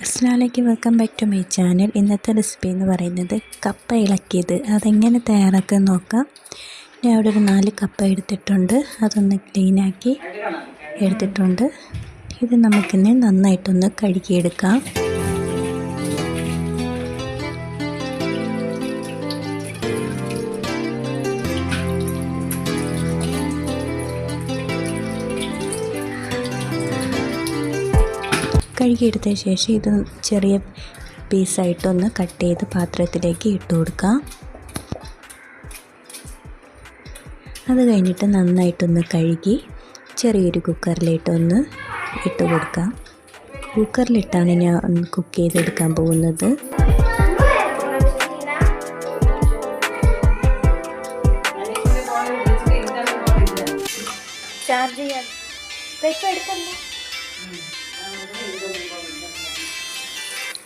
അസ്സലാമലൈക്കും, welcome back to my channel. ഇന്നത്തെ recipe എന്ന് പറയുന്നത് കപ്പ ഇളക്കിയത്. അതെങ്ങനെ തയ്യാറാക്കാൻ നോക്കാം. ഞാൻ അവിടെ ഒരു 4 കപ്പ എടുത്തിട്ടുണ്ട്. അതൊന്ന് ക്ലീനാക്കി എടുത്തിട്ടുണ്ട്. ഇത് നമുക്കിന്ന് നന്നായിട്ടൊന്ന് കഴുകിയെടുക്കാം. കഴുകിയെടുത്ത ശേഷം ഇത് ചെറിയ പീസായിട്ടൊന്ന് കട്ട് ചെയ്ത് പാത്രത്തിലേക്ക് ഇട്ട് കൊടുക്കാം. അത് കഴിഞ്ഞിട്ട് നന്നായിട്ടൊന്ന് കഴുകി ചെറിയൊരു കുക്കറിലിട്ടൊന്ന് ഇട്ട് കൊടുക്കാം. കുക്കറിലിട്ടാണ് ഞാൻ കുക്ക് ചെയ്തെടുക്കാൻ പോകുന്നത്.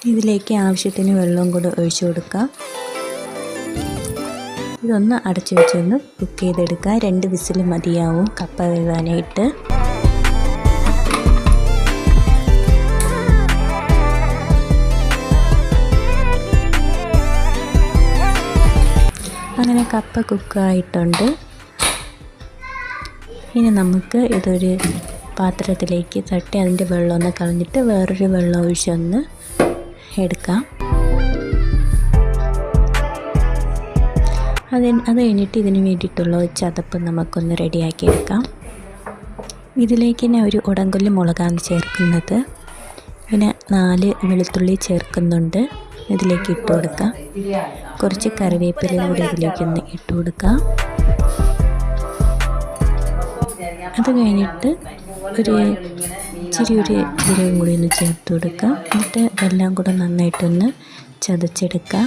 ഇതിലേക്ക് ആവശ്യത്തിന് വെള്ളം കൂടെ ഒഴിച്ചു കൊടുക്കാം. ഇതൊന്ന് അടച്ചു വെച്ചൊന്ന് കുക്ക് ചെയ്തെടുക്കാം. 2 വിസിൽ മതിയാവും കപ്പ വേവാനായിട്ട്. അങ്ങനെ കപ്പ കുക്കായിട്ടുണ്ട്. ഇനി നമുക്ക് ഇതൊരു പാത്രത്തിലേക്ക് തട്ടി അതിൻ്റെ വെള്ളം ഒന്ന് കളഞ്ഞിട്ട് വേറൊരു വെള്ളം ഒഴിച്ചൊന്ന് എടുക്കാം. അത് കഴിഞ്ഞിട്ട് ഇതിന് വേണ്ടിയിട്ടുള്ള ചതപ്പ് നമുക്കൊന്ന് റെഡിയാക്കി എടുക്കാം. ഇതിലേക്ക് ഞാൻ ഒരു ഉടങ്കൊല്ലി മുളകാണ് ചേർക്കുന്നത്. പിന്നെ 4 വെളുത്തുള്ളി ചേർക്കുന്നുണ്ട്. ഇതിലേക്ക് ഇട്ട് കൊടുക്കാം. കുറച്ച് കറിവേപ്പില കൂടി ഇതിലേക്കൊന്ന് ഇട്ട് കൊടുക്കാം. അത് കഴിഞ്ഞിട്ട് ഒരു ജീരകം കൂടി ഒന്ന് ചേർത്ത് കൊടുക്കാം. എന്നിട്ട് എല്ലാം കൂടെ നന്നായിട്ടൊന്ന് ചതച്ചെടുക്കാം.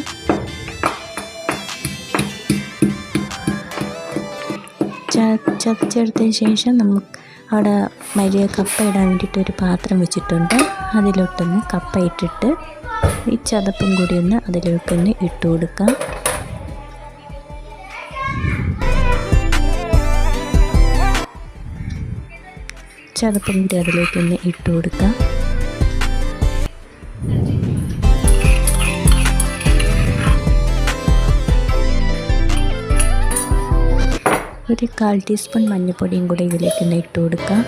ചതച്ചെടുത്തതിന് ശേഷം നമുക്ക് അവിടെ വലിയ കപ്പ ഇടാൻ വേണ്ടിയിട്ട് ഒരു പാത്രം വെച്ചിട്ടുണ്ട്. അതിലോട്ടൊന്ന് കപ്പ ഇട്ടിട്ട് ഈ ചതപ്പും കൂടി ഒന്ന് അതിലോട്ടൊന്ന് ഇട്ട് കൊടുക്കാം. ചതപ്പും കൂടി അതിലേക്കൊന്ന് ഇട്ട് കൊടുക്കാം. ഒരു 1/4 ടീസ്പൂൺ മഞ്ഞൾപ്പൊടിയും കൂടി ഇതിലേക്കൊന്ന് ഇട്ട് കൊടുക്കാം.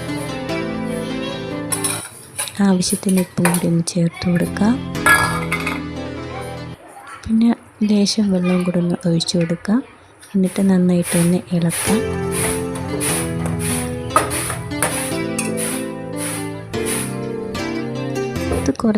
ആവശ്യത്തിന് ഉപ്പും കൂടി ഒന്ന് ചേർത്ത് കൊടുക്കാം. പിന്നെ ലേശം വെള്ളം കൂടി ഒന്ന് ഒഴിച്ചു കൊടുക്കാം. എന്നിട്ട് നന്നായിട്ടൊന്ന് ഇളക്കാം. ഇത് കുറച്ച്